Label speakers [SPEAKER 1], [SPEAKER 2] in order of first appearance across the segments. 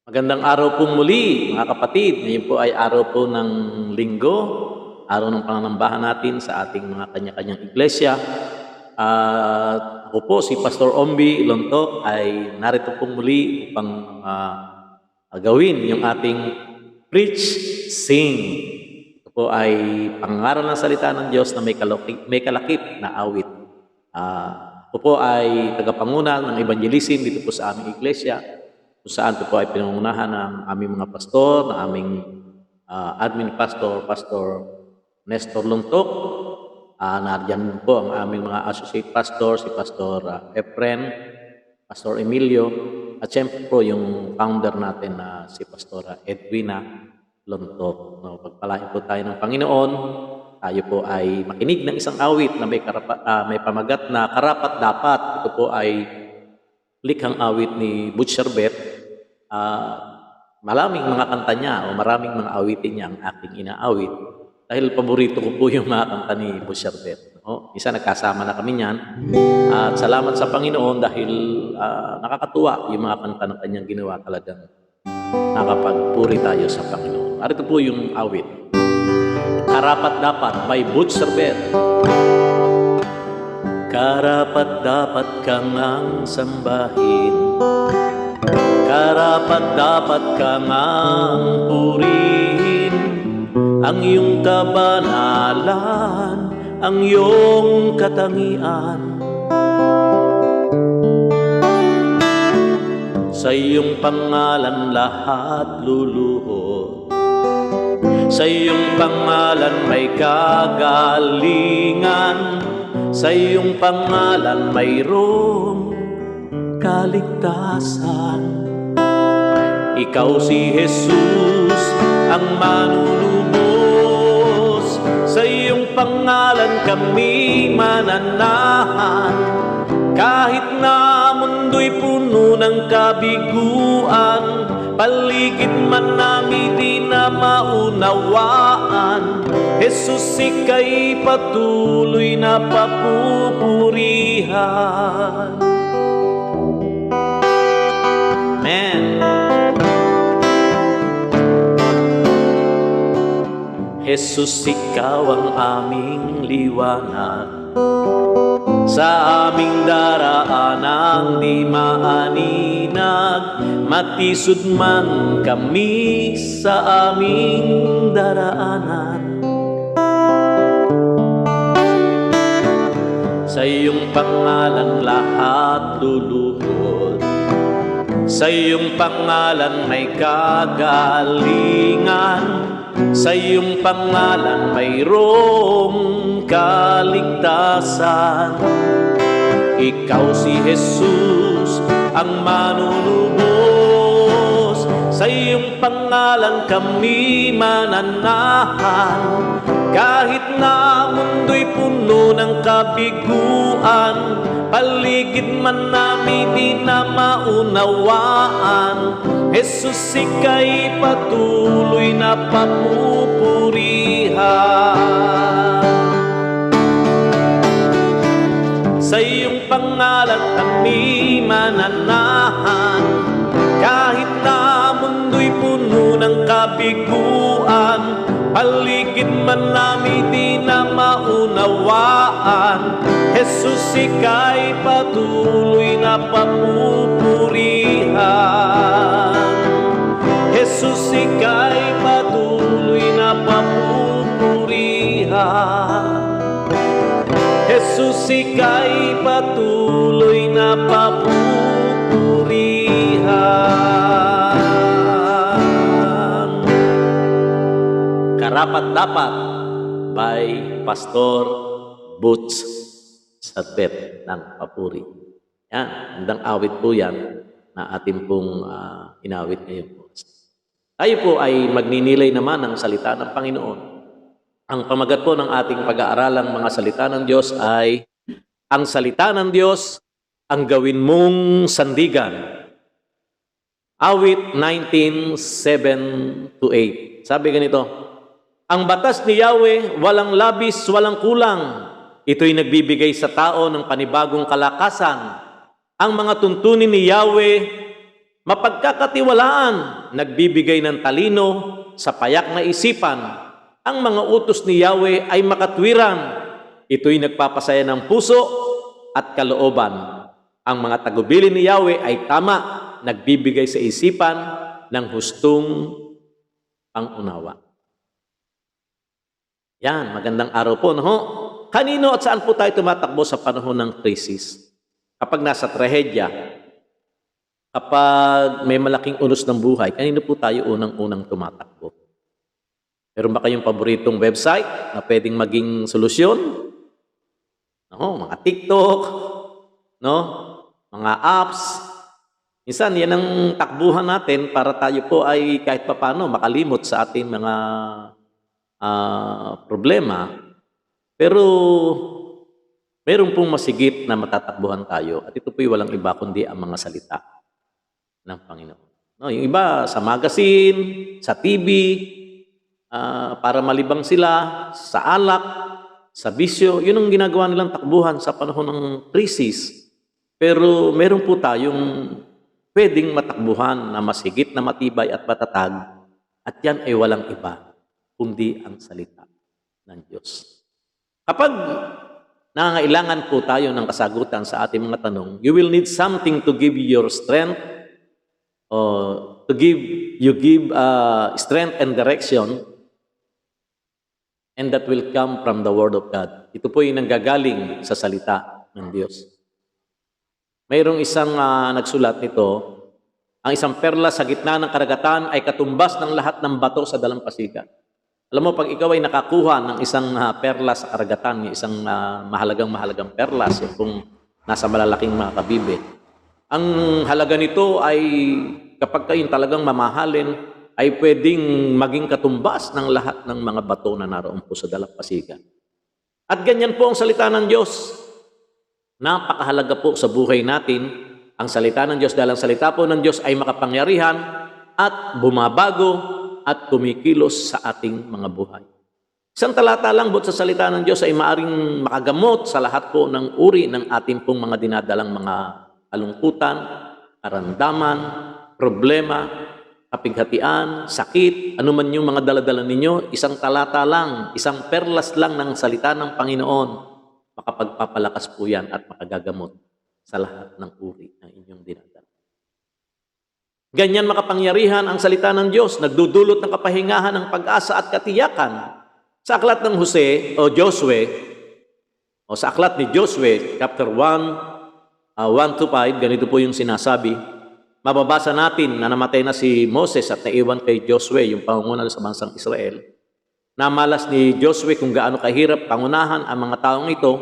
[SPEAKER 1] Magandang araw po muli, mga kapatid. Ngayon po ay araw po ng Linggo, araw ng panganambahan natin sa ating mga kanya-kanyang iglesia. At ako po, si Pastor Ombi Ilonto, ay narito po muli upang gawin yung ating Preach, Sing. Ito po ay pangaral ng salita ng Diyos na may kalakip na awit. Ako po ay tagapanguna ng evangelism dito po sa aming iglesia, kung saan po ay pinangunahan ng aming mga pastor, ng aming admin pastor, Pastor Nestor Luntok. Nariyan po ang aming mga associate pastor, si Pastor Efren, Pastor Emilio, at siyempre po yung founder natin na si Pastora Edwina Luntok. No, pagpalain po tayo ng Panginoon. Tayo po ay makinig ng isang awit na may pamagat na karapat-dapat. Ito po ay likhang awit ni Butch Sherbet. Maraming mga kanta niya o maraming mga awitin niya ang aking inaawit dahil paborito ko po yung mga kanta ni Butch Sherbet. Isa nagkasama na kami niyan at salamat sa Panginoon dahil nakakatuwa yung mga kanta ng kanyang ginawa. Talagang nakapagpuri tayo sa Panginoon. Arito po yung awit. Karapat-dapat by Butch Sherbet. Karapat-dapat kang ang sambahin, karapat-dapat kang ang purihin, ang iyong kabanalan, ang iyong katangian. Sa iyong pangalan lahat luluhod, sa iyong pangalan may kagalingan, sa iyong pangalan mayroong kaligtasan. Ikaw si Jesus ang manunubos, sa iyong pangalan kami mananahan. Kahit na mundo'y puno ng kabiguan, paligid man namin di na maunawaan, Jesus, ika'y patuloy na papupurihan. Amen. Jesus, ikaw ang aming liwanag sa aming daraanang di maaninag. Matisod man kami sa aming daraanan, sa iyong pangalan lahat luluhod, sa iyong pangalan may kagalingan, sa iyong pangalan mayroong kaligtasan. Ikaw si Jesus ang manunubos, sa iyong pangalan kami mananahan. Kahit na mundo'y puno ng kabiguan, paligid man namin di na maunawaan, Jesus, ika'y patuloy na papupurihan. Sa iyong pangalan kami mananahan. Kahit na mundo'y puno ng kabiguan, paligid man namin di na maunawaan, Jesus, ika'y patuloy na papupurihan. Jesus, ika'y patuloy na papupurihan. Jesus, ika'y patuloy na papupurihan. Karapat-dapat by Pastor Butch Sherbet ng Papuri. Yan, handang awit po yan na atin pong inawit ngayon po. Tayo po ay magninilay naman ng salita ng Panginoon. Ang pamagat po ng ating pag-aaralang mga salita ng Diyos ay ang salita ng Diyos ang gawin mong sandigan. Awit 19:7-8. Sabi ganito, ang batas ni Yahweh walang labis, walang kulang. Ito'y nagbibigay sa tao ng panibagong kalakasan. Ang mga tuntunin ni Yahweh Mapagkakatiwalaan, nagbibigay ng talino sa payak na isipan. Ang mga utos ni Yahweh ay makatwiran. Ito'y nagpapasaya ng puso at kalooban. Ang mga tagubilin ni Yahweh ay tama, nagbibigay sa isipan ng hustong pangunawa. Yan, magandang araw po, no? Kanino at saan po tayo tumatakbo sa panahon ng krisis? Kapag nasa trahedya, kapag may malaking unos ng buhay, kanino po tayo unang-unang tumatakbo? Meron ba kayong paboritong website na pwedeng maging solusyon? No, mga TikTok, no? Mga apps. Minsan, yan ang takbuhan natin para tayo po ay kahit papano makalimot sa ating mga problema. Pero meron pong masigit na matatakbuhan tayo at ito po'y walang iba kundi ang mga salita ng Panginoon. No, yung iba sa magazine, sa TV, para malibang sila sa alak, sa bisyo, yun ang ginagawa nilang takbuhan sa panahon ng krisis. Pero meron po tayong pwedeng matakbuhan na masigit na matibay at matatag at yan ay walang iba kundi ang salita ng Diyos. Kapag nangangailangan po tayo ng kasagutan sa ating mga tanong, you will need something to give you your strength, or to give strength and direction, and that will come from the Word of God. Ito po yung nanggagaling sa salita ng Diyos. Mayroong isang nagsulat nito, ang isang perla sa gitna ng karagatan ay katumbas ng lahat ng bato sa dalampasigan. Alam mo, pag ikaw ay nakakuha ng isang perla sa karagatan, isang mahalagang perlas, yung kung nasa malalaking mga kabibe, ang halaga nito ay kapag kayo talagang mamahalin, ay pwedeng maging katumbas ng lahat ng mga bato na naroon po sa dalampasigan. At ganyan po ang salita ng Diyos. Napakahalaga po sa buhay natin ang salita ng Diyos dahil ang salita po ng Diyos ay makapangyarihan at bumabago at kumikilos sa ating mga buhay. Isang talata lang sa salita ng Diyos ay maaring makagamot sa lahat po ng uri ng ating pong mga dinadalang mga kalungkutan, karamdaman, problema, kapighatian, sakit, anuman yung mga daladala ninyo, isang talata lang, isang perlas lang ng salita ng Panginoon, makapagpapalakas po yan at makagagamot sa lahat ng uri ng inyong dinadala. Ganyan makapangyarihan ang salita ng Diyos, nagdudulot ng kapahingahan ng pag-asa at katiyakan. Sa aklat ng sa aklat ni Josue, chapter 1, 1-5, ganito po yung sinasabi. Mababasa natin na namatay na si Moses at naiwan kay Josue, yung pangunguna sa bansang Israel. Namalas ni Josue kung gaano kahirap pangunahan ang mga taong ito.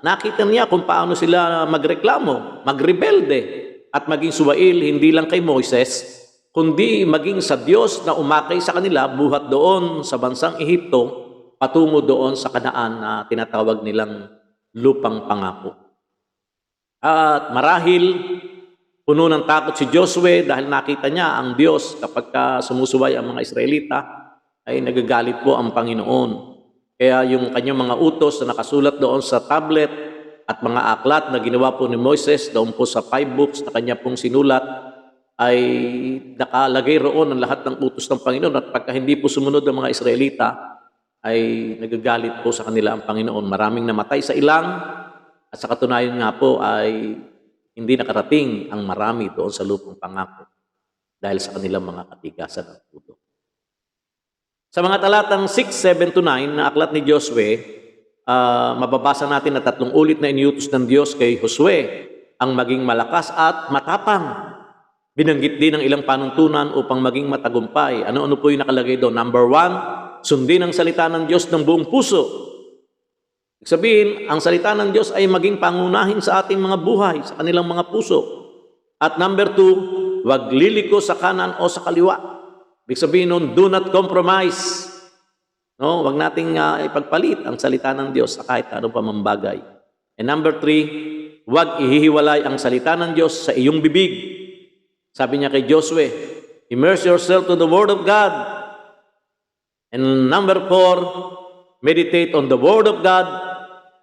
[SPEAKER 1] Nakita niya kung paano sila magreklamo, magrebelde, at maging suwail hindi lang kay Moses, kundi maging sa Diyos na umakay sa kanila buhat doon sa bansang Ehipto, patungo doon sa Kanaan na tinatawag nilang lupang pangako. At marahil, puno ng takot si Josue dahil nakita niya ang Diyos kapag sumusuway ang mga Israelita, ay nagagalit po ang Panginoon. Kaya yung kanyang mga utos na nakasulat doon sa tablet, at mga aklat na ginawa po ni Moses doon po sa 5 books na kanya pong sinulat ay nakalagay roon ang lahat ng utos ng Panginoon at pagka hindi po sumunod ng mga Israelita ay nagagalit po sa kanila ang Panginoon. Maraming namatay sa ilang at sa katunayan nga po ay hindi nakarating ang marami doon sa lupang pangako dahil sa kanilang mga katigasan ng puso. Sa mga talatang 6, 7-9 na aklat ni Josue, mababasa natin na 3 ulit na iniutos ng Diyos kay Josue ang maging malakas at matapang. Binanggit din ang ilang panuntunan upang maging matagumpay. Ano-ano po yung nakalagay doon? Number 1, sundin ang salita ng Diyos ng buong puso. Ibig sabihin, ang salita ng Diyos ay maging pangunahin sa ating mga buhay, sa kanilang mga puso. At number 2, wag liliko sa kanan o sa kaliwa. Ibig sabihin nun, do not compromise. No, wag nating ipagpalit ang salita ng Diyos sa kahit ano pa mambagay. And number 3, wag ihihiwalay ang salita ng Diyos sa iyong bibig. Sabi niya kay Josue, immerse yourself to the Word of God. And number 4, meditate on the Word of God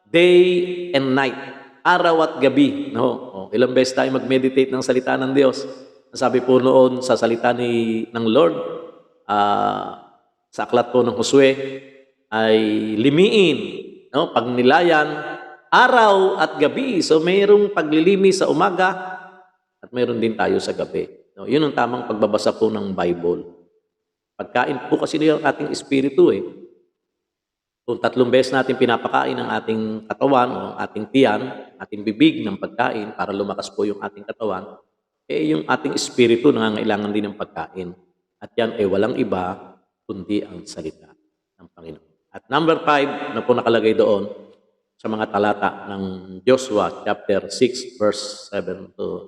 [SPEAKER 1] day and night. Araw at gabi. No? Ilang beses tayo mag-meditate ng salita ng Diyos. Sabi po noon sa salita ng Lord, sa aklat po ng Josue, ay limiin, no? Pagnilayan, araw at gabi. So mayroong paglilimi sa umaga at mayroon din tayo sa gabi. No? Yun ang tamang pagbabasa po ng Bible. Pagkain po kasi yung ating espiritu eh. Kung 3 beses natin pinapakain ang ating katawan o ating tiyan, ating bibig ng pagkain para lumakas po yung ating katawan, yung ating espiritu nangangailangan din ng pagkain. At yan ay walang iba kundi ang salita ng Panginoon. At number 5 na po nakalagay doon sa mga talata ng Joshua chapter 6 verse 7 to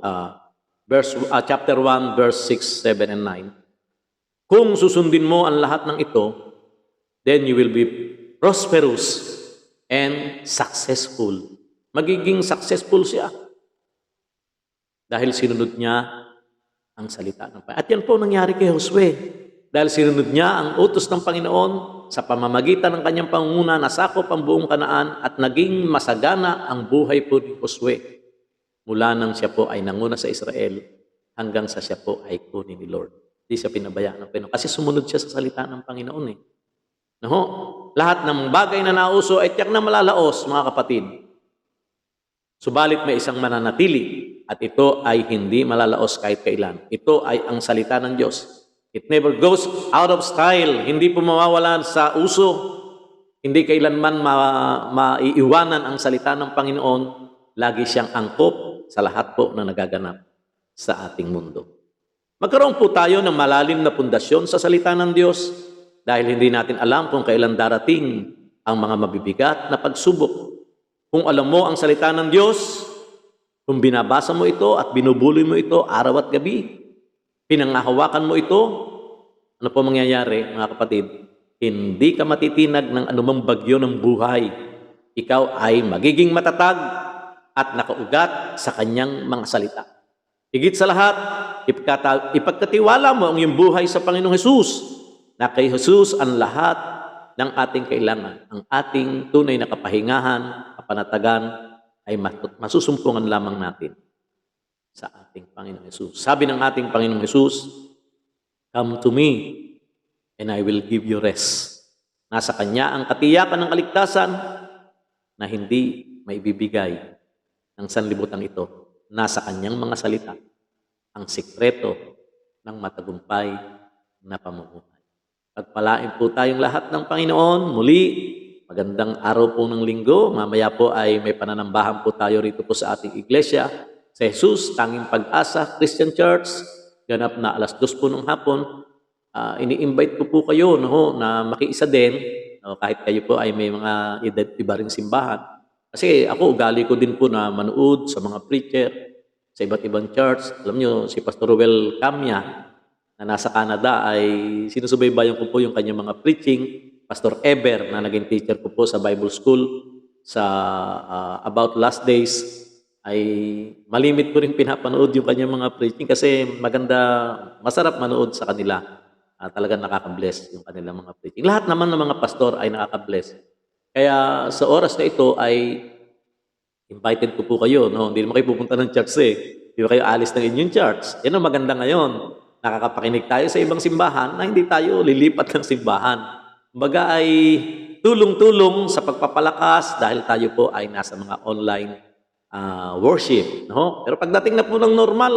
[SPEAKER 1] chapter 1 verse 6, 7 and 9. Kung susundin mo ang lahat ng ito, then you will be prosperous and successful. Magiging successful siya dahil sinunod niya ang salita ng Panginoon. At yan po nangyari kay Josue. Dahil sinunod niya ang utos ng Panginoon sa pamamagitan ng kanyang pangunguna, nasakop ang buong Kanaan at naging masagana ang buhay po ni Josue. Mula nang siya po ay nanguna sa Israel hanggang sa siya po ay kunin ni Lord. Hindi siya pinabayaan ng Panginoon kasi sumunod siya sa salita ng Panginoon eh. No? Lahat ng bagay na nauso ay tiyak na malalaos, mga kapatid. Subalit may isang mananatili at ito ay hindi malalaos kahit kailan. Ito ay ang salita ng Diyos. It never goes out of style. Hindi po mawawala sa uso. Hindi kailanman maiiwanan ang salita ng Panginoon. Lagi siyang angkop sa lahat po na nagaganap sa ating mundo. Magkaroon po tayo ng malalim na pundasyon sa salita ng Diyos dahil hindi natin alam kung kailan darating ang mga mabibigat na pagsubok. Kung alam mo ang salita ng Diyos, kung binabasa mo ito at binubuloy mo ito araw at gabi, pinangahawakan mo ito, ano po mangyayari, mga kapatid? Hindi ka matitinag ng anumang bagyo ng buhay. Ikaw ay magiging matatag at nakaugat sa kanyang mga salita. Higit sa lahat, ipagkatiwala mo ang iyong buhay sa Panginoong Hesus, na kay Jesus ang lahat ng ating kailangan. Ang ating tunay na kapahingahan, kapanatagan, ay masusumpungan lamang natin sa ating Panginoong Hesus. Sabi ng ating Panginoong Hesus, "Come to me, and I will give you rest." Nasa Kanya ang katiyakan ng kaligtasan na hindi maibibigay ng sanlibutan ito. Nasa Kanyang mga salita ang sikreto ng matagumpay na pamumuhay. Pagpalain po tayong lahat ng Panginoon. Muli, magandang araw po ng linggo. Mamaya po ay may pananambahan po tayo rito po sa ating iglesia. Sa Jesus, Tanging Pag-asa Christian Church, ganap na 2:00 po ng hapon. Ini-invite ko po kayo na makiisa din, kahit kayo po ay may mga iba ring simbahan. Kasi ako, ugali ko din po na manood sa mga preacher, sa iba't ibang church. Alam nyo, si Pastor Ruel Camia, na nasa Canada, ay sinusubaybayan ko po yung kanyang mga preaching. Pastor Eber, na naging teacher ko po sa Bible School sa About Last Days, ay malimit ko rin pinapanood yung kanyang mga preaching kasi maganda, masarap manood sa kanila. Talagang nakaka-bless yung kanilang mga preaching. Lahat naman ng mga pastor ay nakaka-bless. Kaya sa oras na ito ay invited ko po kayo. No? Hindi naman kayo pupunta ng church eh. Hindi ba kayo alis ng inyong church? Yan ang maganda ngayon. Nakakapakinig tayo sa ibang simbahan na hindi tayo lilipat ng simbahan. Kumbaga ay tulong-tulong sa pagpapalakas dahil tayo po ay nasa mga online worship. No? Pero pagdating na po ng normal,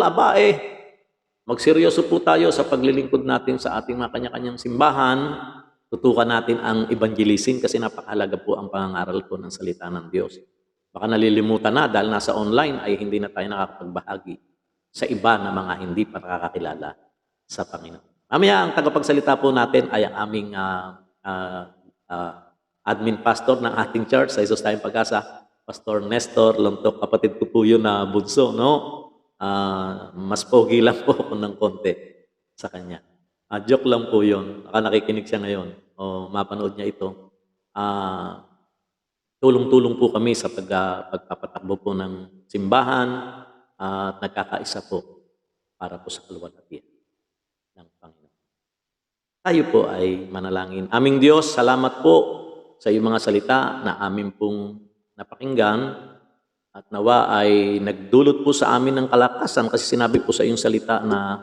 [SPEAKER 1] magseryoso po tayo sa paglilingkod natin sa ating mga kanya-kanyang simbahan. Tutukan natin ang evangelism kasi napakahalaga po ang pangangaral po ng salita ng Diyos. Baka nalilimutan na dahil nasa online ay hindi na tayo nakakapagbahagi sa iba na mga hindi pa nakakakilala sa Panginoon. Mamaya ang tagapagsalita po natin ay ang aming admin pastor ng ating church sa Jesus Tayong Pag-asa, Pastor Nestor Lontok. Kapatid ko po yun na bunso, no? Mas pogi lang po ako ng konti sa kanya. Joke lang po yun. Baka nakikinig siya ngayon o mapanood niya ito. Tulong-tulong po kami sa pagpapatakbo po ng simbahan at nagkakaisa po para po sa kaluwalhatian ng Panginoon. Tayo po ay manalangin. Aming Diyos, salamat po sa iyong mga salita na amin pong napakinggan. At nawa ay nagdulot po sa amin ng kalakasan kasi sinabi po sa iyong salita na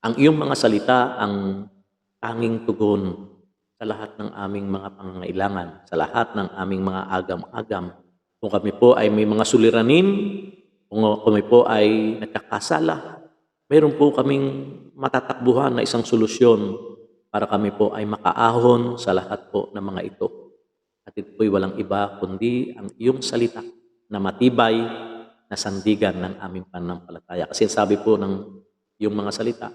[SPEAKER 1] ang iyong mga salita ang tanging tugon sa lahat ng aming mga pangangailangan, sa lahat ng aming mga agam-agam. Kung kami po ay may mga suliranin, kung kami po ay nagkakasala, meron po kaming matatakbuhan na isang solusyon para kami po ay makaahon sa lahat po ng mga ito. At ito po'y walang iba kundi ang iyong salita na matibay na sandigan ng aming pananampalataya. Kasi sabi po ng iyong mga salita,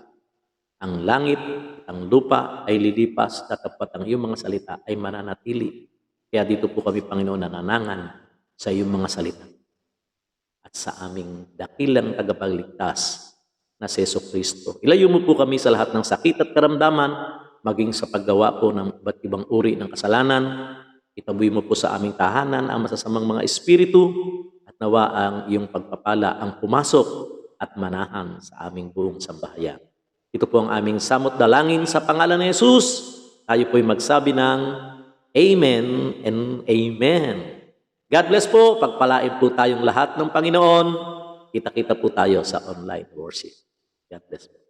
[SPEAKER 1] ang langit, ang lupa ay lilipas, tatapat ang iyong mga salita ay mananatili. Kaya dito po kami, Panginoon, nananangan sa iyong mga salita at sa aming dakilang tagapagligtas na si Jesucristo. Ilayo mo po kami sa lahat ng sakit at karamdaman, maging sa paggawa po ng iba't ibang uri ng kasalanan. Itaboy mo po sa aming tahanan ang masasamang mga espiritu at nawa ang iyong pagpapala ang pumasok at manahan sa aming buong sambahayan. Ito po ang aming samot dalangin sa pangalan ni Jesus. Tayo po'y magsabi ng Amen and Amen. God bless po. Pagpalain po tayong lahat ng Panginoon. Kita-kita po tayo sa online worship. God bless po.